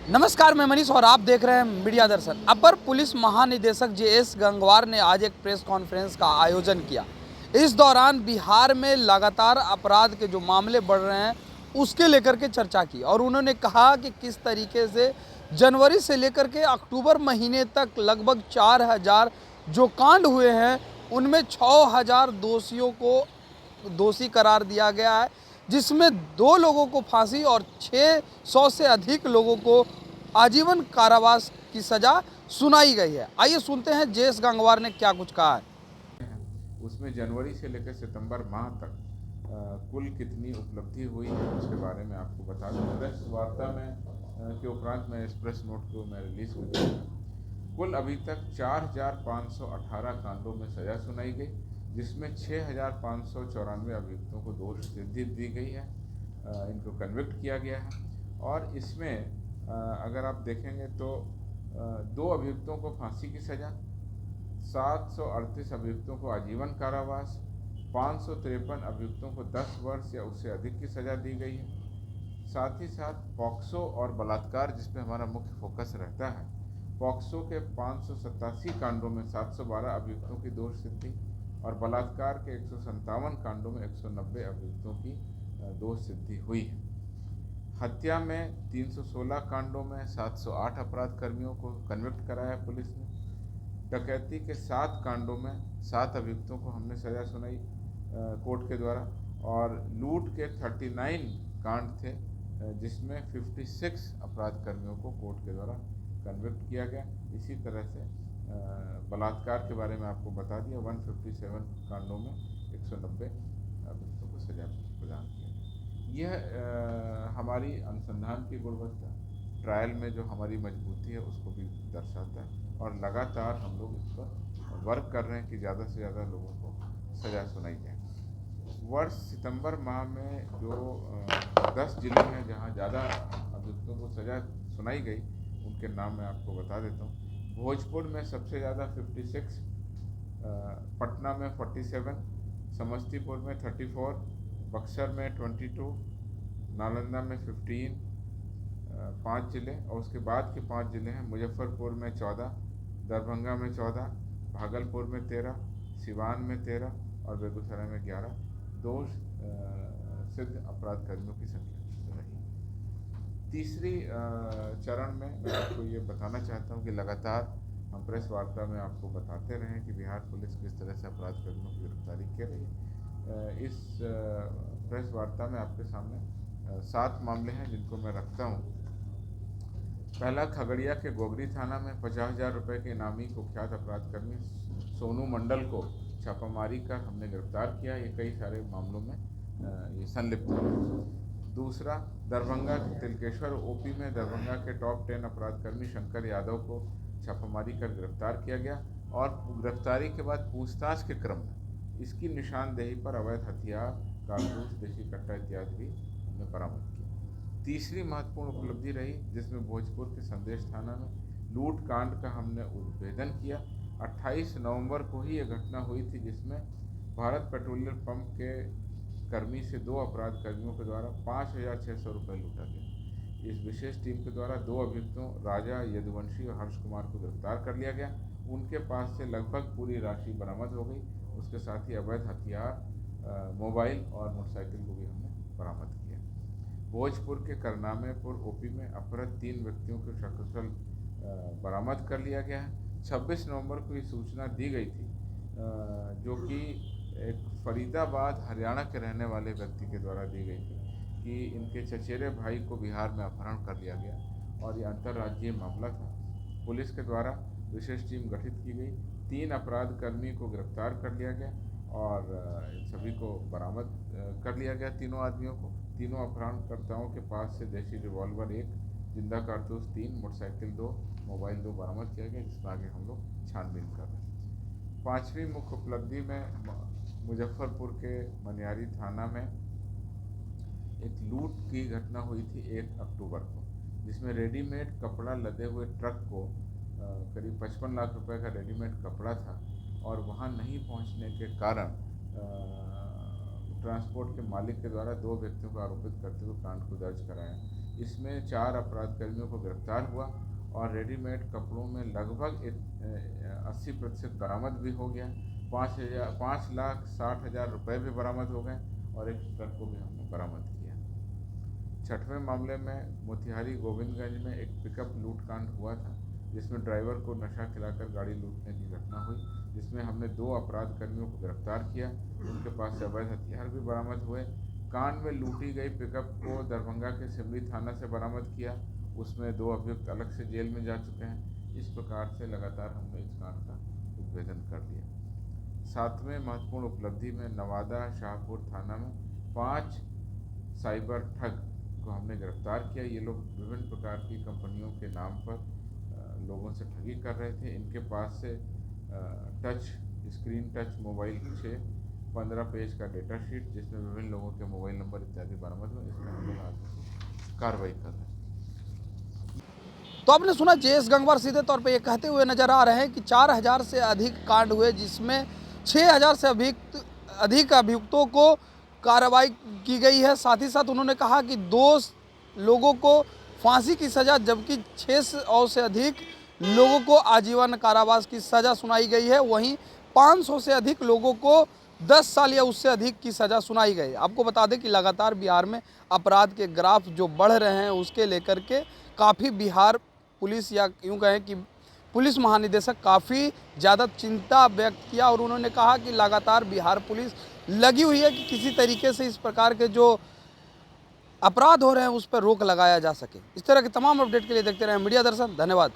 नमस्कार, मैं मनीष और आप देख रहे हैं मीडिया दर्शन। अपर पुलिस महानिदेशक जेएस गंगवार ने आज एक प्रेस कॉन्फ्रेंस का आयोजन किया। इस दौरान बिहार में लगातार अपराध के जो मामले बढ़ रहे हैं उसके लेकर के चर्चा की और उन्होंने कहा कि किस तरीके से जनवरी से लेकर के अक्टूबर महीने तक लगभग 4000 जो कांड हुए हैं उनमें 6000 दोषियों को दोषी करार दिया गया है, जिसमें 2 लोगों को फांसी और 600 से अधिक लोगों को आजीवन कारावास की सजा सुनाई गई है। आइए सुनते हैं जेएस गंगवार ने क्या कुछ कहा है। उसमें जनवरी से लेकर सितंबर माह तक कुल कितनी उपलब्धि हुई है उसके बारे में आपको बता दूं। प्रेस वार्ता में के उपरांत मैं इस प्रेस नोट को मैं रिलीज कर दूँगा। कुल अभी तक 4518 कांडों में सजा सुनाई गई, जिसमें 6594 अभियुक्तों को दोष सिद्धि दी गई है, इनको कन्विक्ट किया गया है। और इसमें अगर आप देखेंगे तो 2 अभियुक्तों को फांसी की सज़ा, 738 अभियुक्तों को आजीवन कारावास, 553 अभियुक्तों को 10 वर्ष या उससे अधिक की सज़ा दी गई है। साथ ही साथ पॉक्सो और बलात्कार, जिसमें हमारा मुख्य फोकस रहता है, पॉक्सो के 587 कांडों में 712 अभियुक्तों की दोष सिद्धि और बलात्कार के 157 कांडों में 190 अभियुक्तों की दोष सिद्धि हुई है। हत्या में 316 कांडों में 708 अपराध कर्मियों को कन्विक्ट कराया पुलिस ने। डकैती के 7 कांडों में 7 अभियुक्तों को हमने सज़ा सुनाई कोर्ट के द्वारा, और लूट के 39 कांड थे, जिसमें 56 अपराध कर्मियों को कोर्ट के द्वारा कन्विक्ट किया गया। इसी तरह से बलात्कार के बारे में आपको बता दिया, 157 कांडों में 190 अभियुक्तों को सजा प्रदान किया। यह हमारी अनुसंधान की गुणवत्ता, ट्रायल में जो हमारी मजबूती है उसको भी दर्शाता है, और लगातार हम लोग इस पर वर्क कर रहे हैं कि ज़्यादा से ज़्यादा लोगों को सज़ा सुनाई जाए। वर्ष सितंबर माह में जो 10 जिले हैं जहां ज़्यादा अभियुक्तों को सज़ा सुनाई गई, उनके नाम मैं आपको बता देता हूँ। भोजपुर में सबसे ज़्यादा 56, पटना में 47, समस्तीपुर में 34, बक्सर में 22, नालंदा में 15, 5 जिले, और उसके बाद के 5 जिले हैं मुजफ्फरपुर में 14, दरभंगा में 14, भागलपुर में 13, सिवान में 13 और बेगूसराय में 11 दोष सिद्ध अपराध कर्मियों की संख्या रही। तीसरी चरण में मैं आपको ये बताना चाहता हूँ कि लगातार हम प्रेस वार्ता में आपको बताते रहे कि बिहार पुलिस किस तरह से अपराध कर्मियों की गिरफ्तारी कर रही है। इस प्रेस वार्ता में आपके सामने 7 मामले हैं जिनको मैं रखता हूँ। पहला, खगड़िया के गोगरी थाना में 50,000 रुपये के इनामी कुख्यात अपराध कर्मी सोनू मंडल को छापामारी कर हमने गिरफ्तार किया। ये कई सारे मामलों में ये संलिप्त है। दूसरा, दरभंगा के तिलकेश्वर ओपी में दरभंगा के टॉप 10 अपराध कर्मी शंकर यादव को छापामारी कर गिरफ्तार किया गया, और गिरफ्तारी के बाद पूछताछ के क्रम में इसकी निशानदेही पर अवैध हथियार, कारतूस, देसी कट्टा इत्यादि भी हमने बरामद किया। तीसरी महत्वपूर्ण उपलब्धि रही, जिसमें भोजपुर के संदेश थाना में लूट कांड का हमने उद्भेदन किया। 28 नवंबर को ही ये घटना हुई थी, जिसमें भारत पेट्रोलियम पंप के कर्मी से 2 अपराध कर्मियों के द्वारा 5,600 रुपये लूटा गया। इस विशेष टीम के द्वारा 2 अभियुक्तों राजा यदुवंशी और हर्ष कुमार को गिरफ्तार कर लिया गया। उनके पास से लगभग पूरी राशि बरामद हो गई। उसके साथ ही अवैध हथियार, मोबाइल और मोटरसाइकिल को भी हमने बरामद किया। भोजपुर के करनामेपुर ओपी में अपहृत 3 व्यक्तियों को सकुशल बरामद कर लिया गया है। 26 नवंबर को ये सूचना दी गई थी, जो कि एक फरीदाबाद हरियाणा के रहने वाले व्यक्ति के द्वारा दी गई थी, कि इनके चचेरे भाई को बिहार में अपहरण कर लिया गया, और ये अंतर्राज्यीय मामला था। पुलिस के द्वारा विशेष टीम गठित की गई, 3 अपराध कर्मी को गिरफ्तार कर लिया गया, और इन सभी को बरामद कर लिया गया। तीनों आदमियों को, तीनों अपहरणकर्ताओं के पास से देशी रिवॉल्वर 1, जिंदा कारतूस 3, मोटरसाइकिल 2, मोबाइल 2 बरामद किया गया, जिसमें आगे हम लोग छानबीन कर रहे हैं। 5वीं मुख्य उपलब्धि में मुजफ्फरपुर के मनियारी थाना में एक लूट की घटना हुई थी 1 अक्टूबर को, जिसमें रेडीमेड कपड़ा लदे हुए ट्रक को करीब 55 लाख रुपए का रेडीमेड कपड़ा था, और वहां नहीं पहुंचने के कारण ट्रांसपोर्ट के मालिक के द्वारा 2 व्यक्तियों को आरोपित करते हुए कांड को दर्ज कराया। इसमें 4 अपराध कर्मियों को गिरफ्तार हुआ और रेडीमेड कपड़ों में लगभग 80% बरामद भी हो गया। 5,60,000 रुपये भी बरामद हो गए और एक ट्रक को भी हमने बरामद किया। छठवें मामले में मोतिहारी गोविंदगंज में एक पिकअप लूटकांड हुआ था, जिसमें ड्राइवर को नशा खिलाकर गाड़ी लूटने की घटना हुई, जिसमें हमने 2 अपराध कर्मियों को गिरफ्तार किया। उनके पास से अवैध हथियार भी बरामद हुए। कांड में लूटी गई पिकअप को दरभंगा के सिमरी थाना से बरामद किया। उसमें 2 अभियुक्त अलग से जेल में जा चुके हैं। इस प्रकार से लगातार हमने इस कांड का उद्भेदन कर लिया। 7वें महत्वपूर्ण उपलब्धि में नवादा शाहपुर थाना में 5 साइबर ठग को हमने गिरफ्तार किया। ये लोग विभिन्न प्रकार की कंपनियों के नाम पर लोगों से ठगी कर रहे थे। इनके पास से स्क्रीन टच मोबाइल 15 पेज का डेटा शीट, जिसमें विभिन्न लोगों के मोबाइल नंबर इत्यादि बरामद हुए। इसमें हम लोग आज कार्रवाई कर रहे हैं। तो आपने सुना जेएस गंगवार सीधे तौर पे ये कहते हुए नजर आ रहे हैं कि 4,000 से अधिक कांड हुए, जिसमें 6,000 से अधिक अभियुक्तों को कार्रवाई की गई है। साथ ही साथ उन्होंने कहा कि 2 लोगों को फांसी की सज़ा, जबकि 600 से अधिक लोगों को आजीवन कारावास की सज़ा सुनाई गई है। वहीं 500 से अधिक लोगों को 10 साल या उससे अधिक की सज़ा सुनाई गई। आपको बता दें कि लगातार बिहार में अपराध के ग्राफ जो बढ़ रहे हैं, उसके लेकर के काफ़ी बिहार पुलिस, या यूँ कहें कि पुलिस महानिदेशक काफ़ी ज़्यादा चिंता व्यक्त किया और उन्होंने कहा कि लगातार बिहार पुलिस लगी हुई है कि किसी तरीके से इस प्रकार के जो अपराध हो रहे हैं उस पर रोक लगाया जा सके। इस तरह के तमाम अपडेट के लिए देखते रहें मीडिया दर्शन। धन्यवाद।